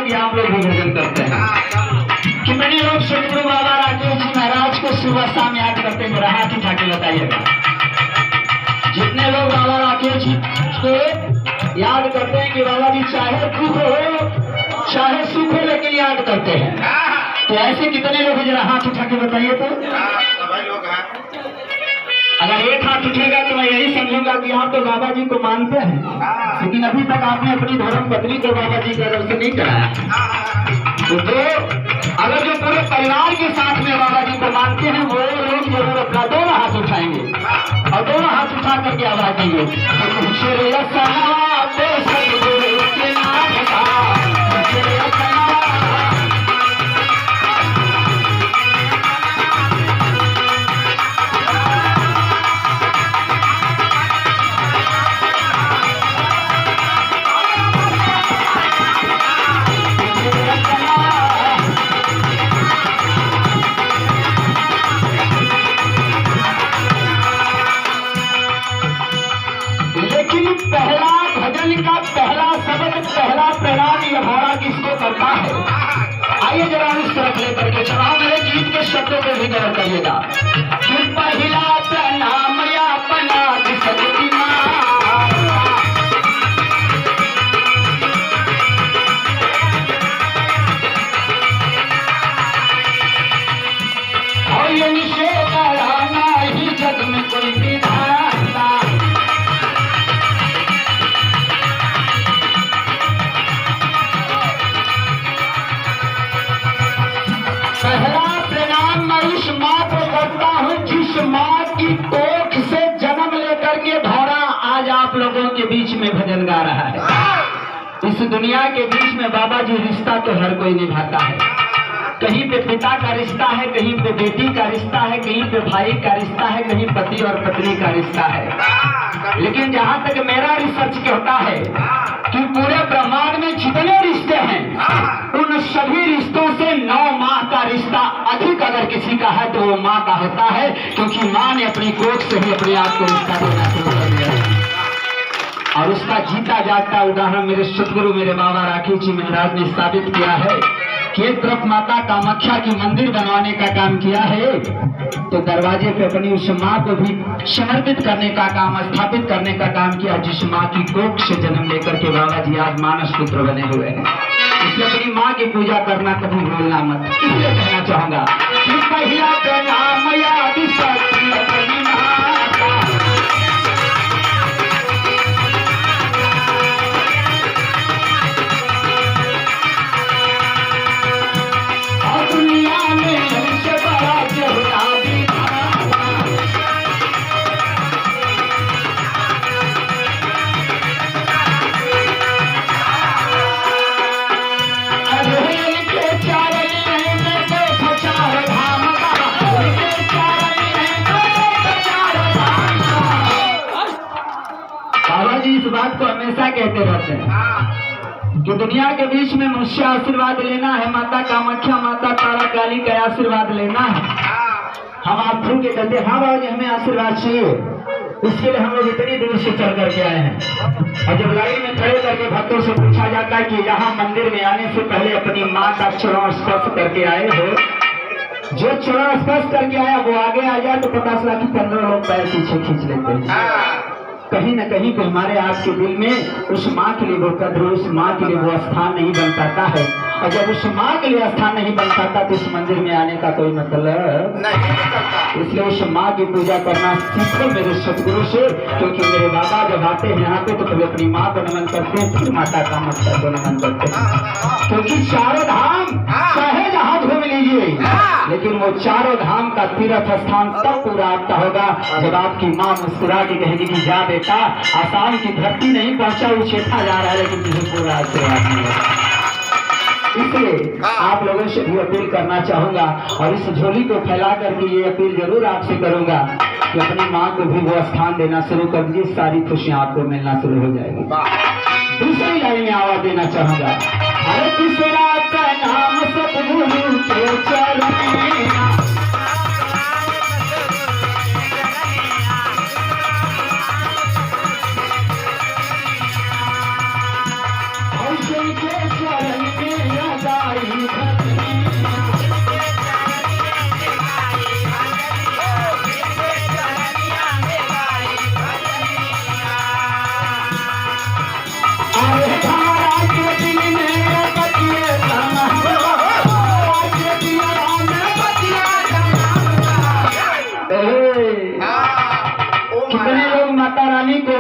कि आप लोग भी भजन करते हैं। कितने लोग सतगुरु बाबा राकेश जी महाराज को सुबह शाम याद करते हैं? मेरा हाथ उठा के बताइएगा। जितने लोग बाबा राकेश जी को याद करते हैं कि बाबा जी चाहे दुख हो चाहे सुख हो लेकिन याद करते हैं, तो ऐसे कितने लोग हैं? जरा हाथ उठा के बताइए तो। अगर एक हाथ उठेगा तो मैं यही समझूंगा कि आप तो बाबा जी को मानते हैं, लेकिन अभी तक आपने अपनी धर्म पत्नी को बाबा जी का दर्शन नहीं कराया। तो अगर जो पूरे परिवार के साथ में बाबा जी को मानते हैं वो लोग जरूर अपना दोनों हाथ उठाएंगे और दोनों हाथ उठा करके आवाज देंगे, पहला भजन का पहला शब्द पहला प्रणाम यह भाड़ा किसको करता है? आइए जरा इस तरफ लेकर के चलाओ, मेरे गीत के शब्दों पे भी गौर करिएगा कि पहला प्रणाम या अपना सकती और ये निषेध कराना ही जग में कोई विधाता। पहला प्रणाम मैं उस माँ को करता हूँ जिस माँ की कोख से जन्म लेकर के धौरा आज आप लोगों के बीच में भजन गा रहा है। इस दुनिया के बीच में बाबा जी रिश्ता तो हर कोई निभाता है। कहीं पे पिता का रिश्ता है, कहीं पे बेटी का रिश्ता है, कहीं पे भाई का रिश्ता है, कहीं पति और पत्नी का रिश्ता है। लेकिन जहाँ तक मेरा रिसर्च कहता है कि पूरे ब्रह्मांड में जितने रिश्ते हैं उन सभी रिश्तों से 9 माह का रिश्ता अधिक अगर किसी का है तो वो माँ का होता है, क्योंकि माँ ने अपनी कोख से ही अपने आप को रिश्ता देना शुरू कर दिया है। और उसका जीता जागता उदाहरण मेरे सतगुरु मेरे बाबा राकेश जी महाराज ने साबित किया है कि एक तरफ माता कामाख्या की मंदिर बनवाने का काम किया है तो दरवाजे पे अपनी उस माँ को भी समर्पित करने का काम, स्थापित करने का काम किया जिस माँ की कोख से जन्म लेकर के बाबा जी आज मानस पुत्र बने हुए हैं। इसलिए अपनी माँ की पूजा करना कभी भूलना मत। इसलिए कहना चाहूंगा कि पहला प्रणाम याद सकती अपनी माता। दुनिया में हमसे बड़ा जोड़ा भी बाबा जी इस बात को हमेशा कहते रहते हैं कि दुनिया के बीच में मुझसे आशीर्वाद लेना है, माता कामाख्या माता तारा काली का आशीर्वाद लेना है। हम आप थ्रू के कहते हाँ बाबा जी हमें आशीर्वाद चाहिए, इसके लिए हम लोग इतनी दूर से चल करके आए हैं। और जब लाइन में खड़े करके भक्तों से पूछा जाता है कि यहाँ मंदिर में आने से पहले अपनी माँ का चरण स्पर्श करके आए हो, जो चरण स्पर्श करके आया वो आगे आ जाए तो 50 लाख की 15 लोग पैर पीछे खींच लेते हैं। कहीं न कहीं पे हमारे आपके दिल में उस माँ के लिए वो कद्र, उस माँ के लिए वो स्थान नहीं बन पाता है। और जब उस माँ के लिए स्थान नहीं बन पाता तो इस मंदिर में आने का कोई मतलब नहीं। इसलिए उस माँ की पूजा करना सीखो मेरे सतगुरु से, क्योंकि मेरे बाबा जब आते हैं यहाँ पे तो कभी अपनी माँ को नमन करते हैं, फिर माता कामाख्या को नमन करते हैं। क्योंकि चारों धाम चाहे जहाँ घूम लीजिए, लेकिन वो चारों धाम का तीर्थ स्थान तब पूरा आपका होगा जब आपकी माँ मुस्कुरा के कहेगी कि जा बेटा, आसाम की धरती नहीं पहुंचा, उछेठा जा रहा है लेकिन तुझे पूरा आशीर्वाद मिलेगा। इसलिए आप लोगों से भी अपील करना चाहूंगा और इस झोली को फैला करके ये अपील जरूर आपसे करूंगा कि अपनी माँ को भी वो स्थान देना शुरू कर दीजिए, सारी खुशियां आपको मिलना शुरू हो जाएगी। दूसरी लाइन में आवाज देना चाहूंगा, अरे तीसरा का नाम सतगुरु के चरण के चरण में गाई कितने लोग माता रानी को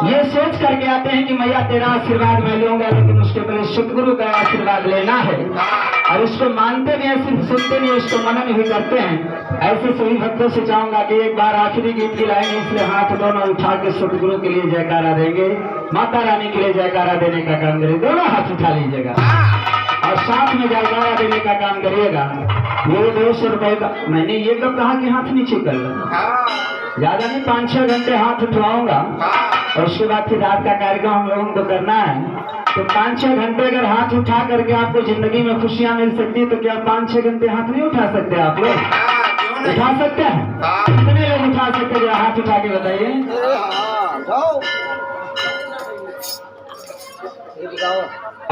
ये सोच करके आते हैं कि मैया तेरा आशीर्वाद मैं लूंगा, लेकिन उसके पहले सतगुरु का आशीर्वाद लेना है और इसको मानते भी हैं, सिर्फ सुनते नहीं, इसको मनन भी करते हैं। ऐसे सभी भक्तों से चाहूंगा कि एक बार आखिरी गीत की लाइन, इसलिए हाथ दोनों उठा के सतगुरु के लिए जयकारा देंगे, माता रानी के लिए जयकारा देने का काम करेंगे। दोनों हाथ उठा लीजिएगा और साथ में जयकारा देने का काम करिएगा। ये 200 रुपए का मैंने ये कब कहा कि हाथ नीचे कर लो, ज्यादा नहीं, 5-6 घंटे हाथ उठवाऊंगा और उसके बाद फिर रात का कार्यक्रम हम लोगों को करना है। तो 5-6 घंटे अगर हाथ उठा करके आपको जिंदगी में खुशियां मिल सकती है तो क्या 5-6 घंटे हाथ नहीं उठा सकते? आप लोग उठा सकते हैं? कितने लोग उठा सकते हैं? हाथ उठा के बताइए।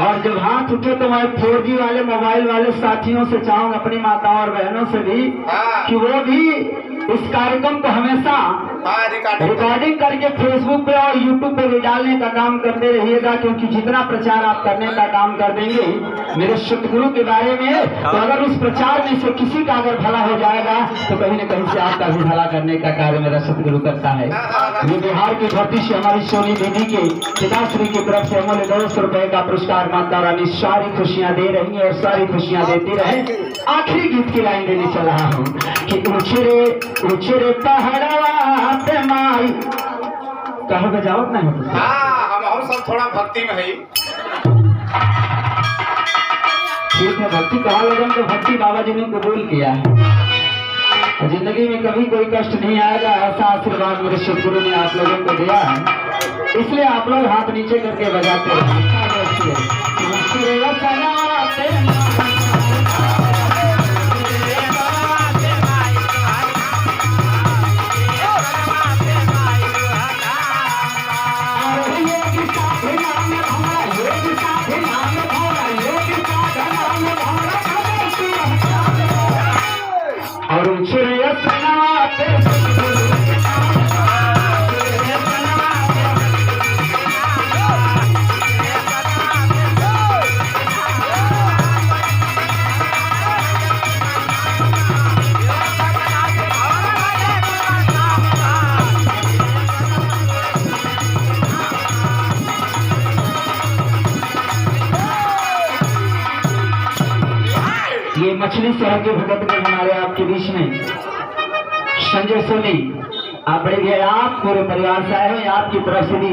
और जब हाथ उठे तो मैं 4G वाले मोबाइल वाले साथियों से चाहूंगा, अपनी माताओं और बहनों से भी, कि वो भी इस कार्यक्रम को हमेशा रिकॉर्डिंग करके फेसबुक पे और यूट्यूब पे भी डालने का काम करते रहिएगा, क्योंकि जितना प्रचार आप करने का काम कर देंगे मेरे सतगुरु के बारे में, तो अगर उस प्रचार में से किसी का अगर भला हो जाएगा तो कहीं न कहीं से आपका भी भला करने का कार्य मेरा सतगुरु करता है। ये बिहार की धरती से हमारी सोनी दीदी के पिताश्री की तरफ से अमूल्य 200 रुपए का पुरस्कार माता रानी सारी खुशियां दे रही है और सारी खुशियां देती रहे। आखिरी गीत की लाइन देने चला हूँ कि उछरे पहाड़वा पे माई कहा बजावत नहीं होती। हम सब थोड़ा भक्ति में है। ठीक है, भक्ति कहा लगन तो भक्ति बाबा जी ने कबूल किया है। जिंदगी में कभी कोई कष्ट नहीं आएगा, ऐसा आशीर्वाद मेरे सतगुरु ने आप लोगों को दिया है, इसलिए आप लोग हाथ नीचे करके बजाते हैं। और ये मछली शहर के भगतगढ़ हमारे आपके बीच में संजय सोनी, आप बड़े भैया, आप पूरे परिवार से आए हैं, आपकी तरफ से भी